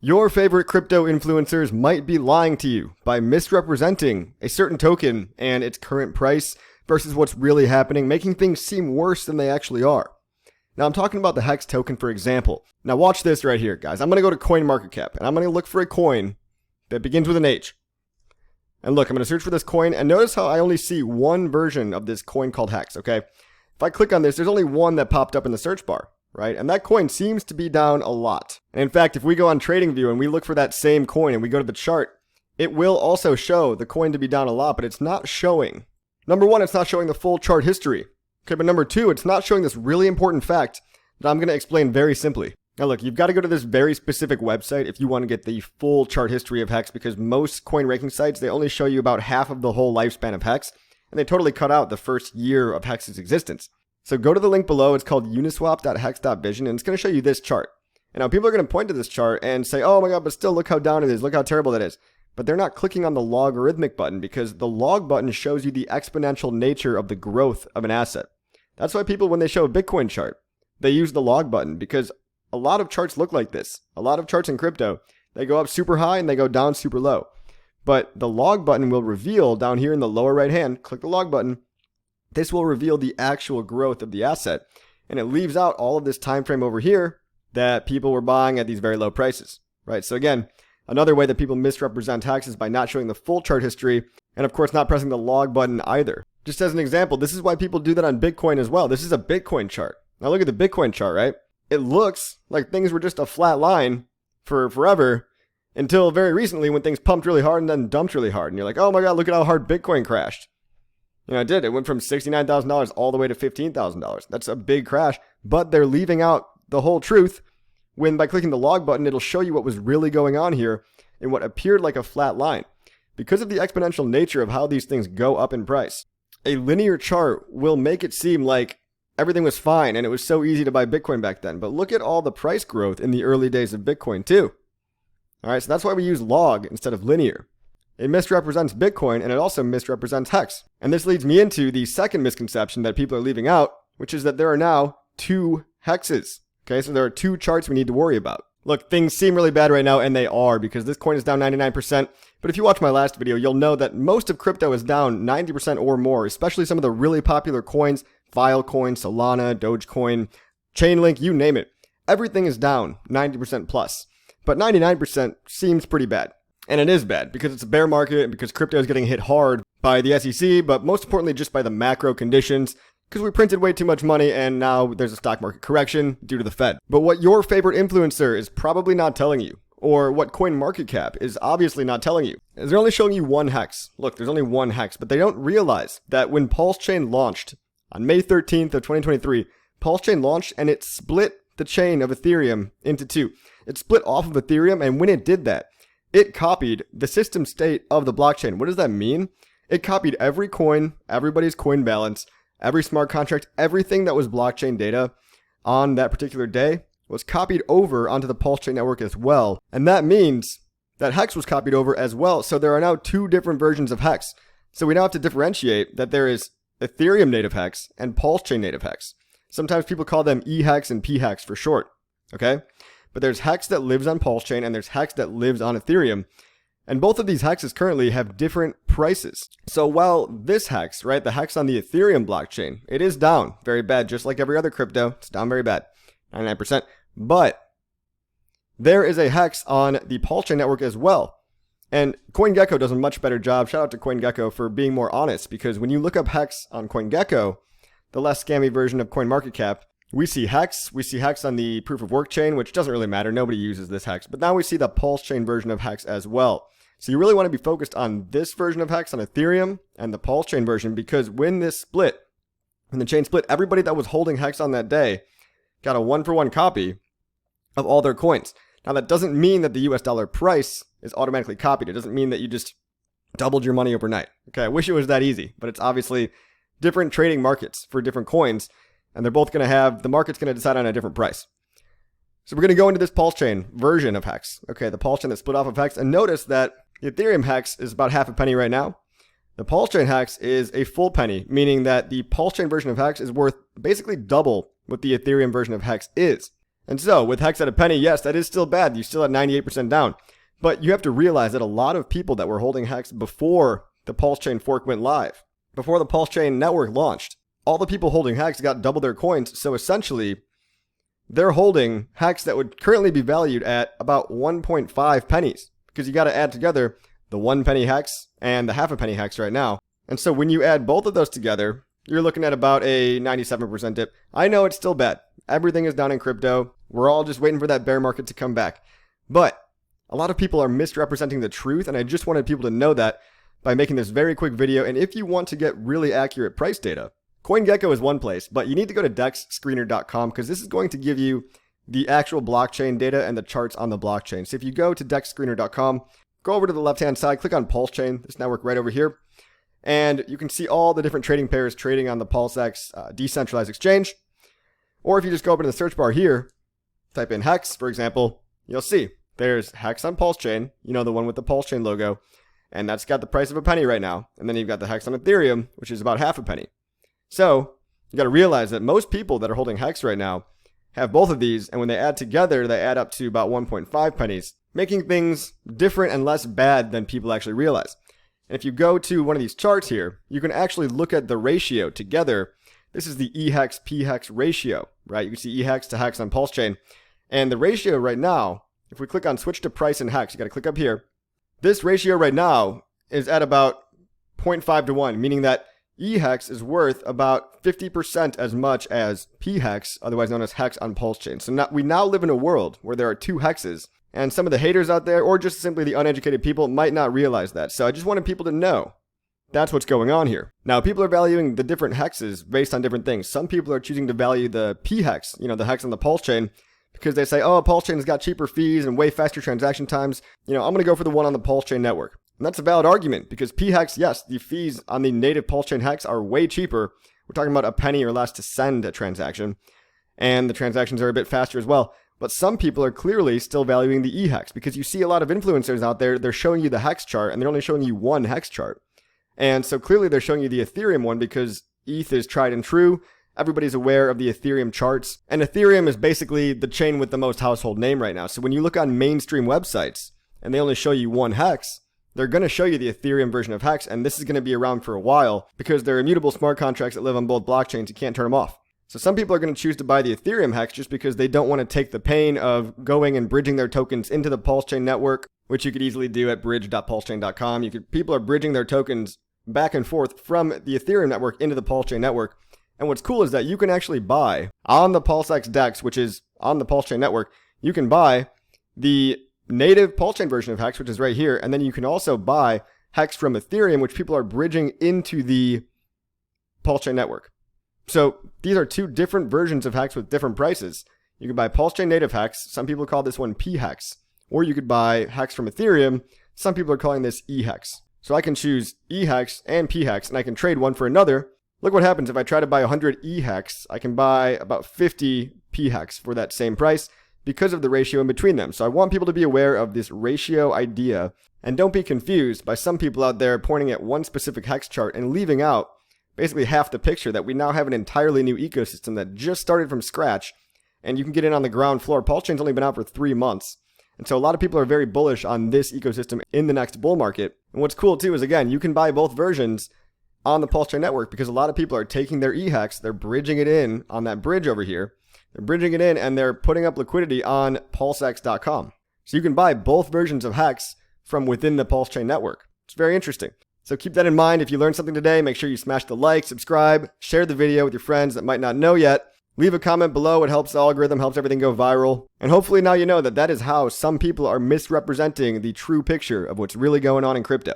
Your favorite crypto influencers might be lying to you by misrepresenting a certain token and its current price versus what's really happening, making things seem worse than they actually are. Now, I'm talking about the Hex token, for example. Now, watch this right here, guys. I'm going to go to CoinMarketCap, and I'm going to look for a coin that begins with an H. And look, I'm going to search for this coin, and notice how I only see one version of this coin called Hex, okay? If I click on this, there's only one that popped up in the search bar, right? And that coin seems to be down a lot. And in fact, if we go on TradingView and we look for that same coin and we go to the chart, it will also show the coin to be down a lot, but it's not showing. Number one, it's not showing the full chart history. Okay, but number two, it's not showing this really important fact that I'm going to explain very simply. Now look, you've got to go to this very specific website if you want to get the full chart history of Hex, because most coin ranking sites, they only show you about half of the whole lifespan of Hex, and they totally cut out the first year of Hex's existence. So go to the link below. It's called uniswap.hex.vision, and it's going to show you this chart. And now people are going to point to this chart and say, oh my god, but still look how down it is, look how terrible that is. But they're not clicking on the logarithmic button, because the log button shows you the exponential nature of the growth of an asset. That's why people, when they show a Bitcoin chart, they use the log button, because a lot of charts look like this. A lot of charts in crypto, they go up super high and they go down super low. But the log button will reveal down here in the lower right hand, click the log button, this will reveal the actual growth of the asset. And it leaves out all of this time frame over here that people were buying at these very low prices, right? So again, another way that people misrepresent Hex is by not showing the full chart history, and of course not pressing the log button either. Just as an example, this is why people do that on Bitcoin as well. This is a Bitcoin chart. Now look at the Bitcoin chart, right? It looks like things were just a flat line for forever until very recently when things pumped really hard and then dumped really hard. And you're like, oh my god, look at how hard Bitcoin crashed. You know, it did. It went from $69,000 all the way to $15,000. That's a big crash, but they're leaving out the whole truth when by clicking the log button, it'll show you what was really going on here in what appeared like a flat line. Because of the exponential nature of how these things go up in price, a linear chart will make it seem like everything was fine and it was so easy to buy Bitcoin back then. But look at all the price growth in the early days of Bitcoin too. All right, so that's why we use log instead of linear. It misrepresents Bitcoin, and it also misrepresents Hex. And this leads me into the second misconception that people are leaving out, which is that there are now two Hexes. Okay, so there are two charts we need to worry about. Look, things seem really bad right now, and they are, because this coin is down 99%. But if you watch my last video, you'll know that most of crypto is down 90% or more, especially some of the really popular coins, Filecoin, Solana, Dogecoin, Chainlink, you name it. Everything is down 90% plus. But 99% seems pretty bad. And it is bad because it's a bear market and because crypto is getting hit hard by the SEC, but most importantly just by the macro conditions, because we printed way too much money and now there's a stock market correction due to the Fed. But what your favorite influencer is probably not telling you, or what CoinMarketCap is obviously not telling you, is they're only showing you one Hex. Look, there's only one Hex, but they don't realize that when Pulse Chain launched on May 13th of 2023, Pulse Chain launched and it split the chain of Ethereum into two. It split off of Ethereum, and when it did that, it copied the system state of the blockchain. What does that mean? It copied every coin, everybody's coin balance, every smart contract, everything that was blockchain data on that particular day was copied over onto the Pulse Chain network as well. And that means that Hex was copied over as well. So there are now two different versions of Hex. So we now have to differentiate that there is Ethereum native Hex and Pulse Chain native Hex. Sometimes people call them eHex and pHex for short. Okay? But there's Hex that lives on Pulse Chain and there's Hex that lives on Ethereum. And both of these Hexes currently have different prices. So while this Hex, right, the Hex on the Ethereum blockchain, it is down very bad, just like every other crypto. It's down very bad, 99%. But there is a Hex on the Pulse Chain network as well. And CoinGecko does a much better job. Shout out to CoinGecko for being more honest, because when you look up Hex on CoinGecko, the less scammy version of CoinMarketCap, we see Hex on the proof of work chain, which doesn't really matter. Nobody uses this Hex. But now we see the Pulse Chain version of Hex as well. So you really want to be focused on this version of Hex on Ethereum and the Pulse Chain version, because when the chain split, everybody that was holding Hex on that day got a 1-for-1 copy of all their coins. Now that doesn't mean that the US dollar price is automatically copied. It doesn't mean that you just doubled your money overnight. Okay, I wish it was that easy, but it's obviously different trading markets for different coins. And they're both going to have, the market's going to decide on a different price. So we're going to go into this Pulse Chain version of Hex. Okay, the Pulse Chain that split off of Hex. And notice that the Ethereum Hex is about half a penny right now. The Pulse Chain Hex is a full penny, meaning that the Pulse Chain version of Hex is worth basically double what the Ethereum version of Hex is. And so with Hex at a penny, yes, that is still bad. You still at 98% down. But you have to realize that a lot of people that were holding Hex before the Pulse Chain fork went live, before the Pulse Chain network launched, all the people holding Hex got double their coins. So essentially, they're holding Hex that would currently be valued at about 1.5 pennies, because you got to add together the 1 penny Hex and the half a penny Hex right now. And so when you add both of those together, you're looking at about a 97% dip. I know it's still bad. Everything is down in crypto. We're all just waiting for that bear market to come back. But a lot of people are misrepresenting the truth, and I just wanted people to know that by making this very quick video. And if you want to get really accurate price data, CoinGecko is one place, but you need to go to dexscreener.com, because this is going to give you the actual blockchain data and the charts on the blockchain. So if you go to dexscreener.com, go over to the left-hand side, click on Pulse Chain, this network right over here, and you can see all the different trading pairs trading on the PulseX decentralized exchange. Or if you just go over to the search bar here, type in Hex, for example, you'll see there's Hex on Pulse Chain, you know, the one with the Pulse Chain logo, and that's got the price of a penny right now. And then you've got the Hex on Ethereum, which is about half a penny. So you got to realize that most people that are holding Hex right now have both of these, and when they add together, they add up to about 1.5 pennies, making things different and less bad than people actually realize. And if you go to one of these charts here, you can actually look at the ratio together. This is the EHEX PHEX ratio, right? You can see EHEX to Hex on Pulse Chain. And the ratio right now, if we click on switch to price and Hex, you got to click up here. This ratio right now is at about 0.5 to 1, meaning that EHEX is worth about 50% as much as PHEX, otherwise known as Hex on Pulse Chain. So we now live in a world where there are two Hexes, and some of the haters out there, or just simply the uneducated people, might not realize that. So I just wanted people to know that's what's going on here. Now, people are valuing the different Hexes based on different things. Some people are choosing to value the PHEX, you know, the Hex on the Pulse Chain, because they say, oh, Pulse Chain's got cheaper fees and way faster transaction times. You know, I'm going to go for the one on the Pulse Chain network. And that's a valid argument, because PHEX, yes, the fees on the native Pulse Chain Hex are way cheaper. We're talking about a penny or less to send a transaction, and the transactions are a bit faster as well. But some people are clearly still valuing the EHEX, because you see a lot of influencers out there, they're showing you the Hex chart, and they're only showing you one Hex chart. And so clearly they're showing you the Ethereum one, because ETH is tried and true. Everybody's aware of the Ethereum charts. And Ethereum is basically the chain with the most household name right now. So when you look on mainstream websites, and they only show you one Hex, they're going to show you the Ethereum version of Hex, and this is going to be around for a while, because they're immutable smart contracts that live on both blockchains. You can't turn them off. So some people are going to choose to buy the Ethereum Hex just because they don't want to take the pain of going and bridging their tokens into the Pulse Chain network, which you could easily do at bridge.pulsechain.com. People are bridging their tokens back and forth from the Ethereum network into the Pulse Chain network. And what's cool is that you can actually buy on the PulseX DEX, which is on the Pulse Chain network, you can buy the native Pulse Chain version of Hex, which is right here, and then you can also buy Hex from Ethereum, which people are bridging into the Pulse Chain network. So these are two different versions of Hex with different prices. You can buy Pulse Chain native Hex. Some people call this one PHEX. Or you could buy Hex from Ethereum. Some people are calling this EHEX. So I can choose EHEX and PHEX, and I can trade one for another. Look what happens if I try to buy 100 EHEX. I can buy about 50 PHEX for that same price because of the ratio in between them. So I want people to be aware of this ratio idea, and don't be confused by some people out there pointing at one specific Hex chart and leaving out basically half the picture, that we now have an entirely new ecosystem that just started from scratch, and you can get in on the ground floor. Pulse Chain's only been out for 3 months. And so a lot of people are very bullish on this ecosystem in the next bull market. And what's cool too is, again, you can buy both versions on the Pulse Chain network, because a lot of people are taking their EHEX, they're bridging it in on that bridge over here. They're bridging it in and they're putting up liquidity on pulsex.com. So you can buy both versions of Hex from within the Pulse Chain network. It's very interesting. So keep that in mind. If you learned something today, make sure you smash the like, subscribe, share the video with your friends that might not know yet. Leave a comment below. It helps the algorithm, helps everything go viral. And hopefully now you know that that is how some people are misrepresenting the true picture of what's really going on in crypto.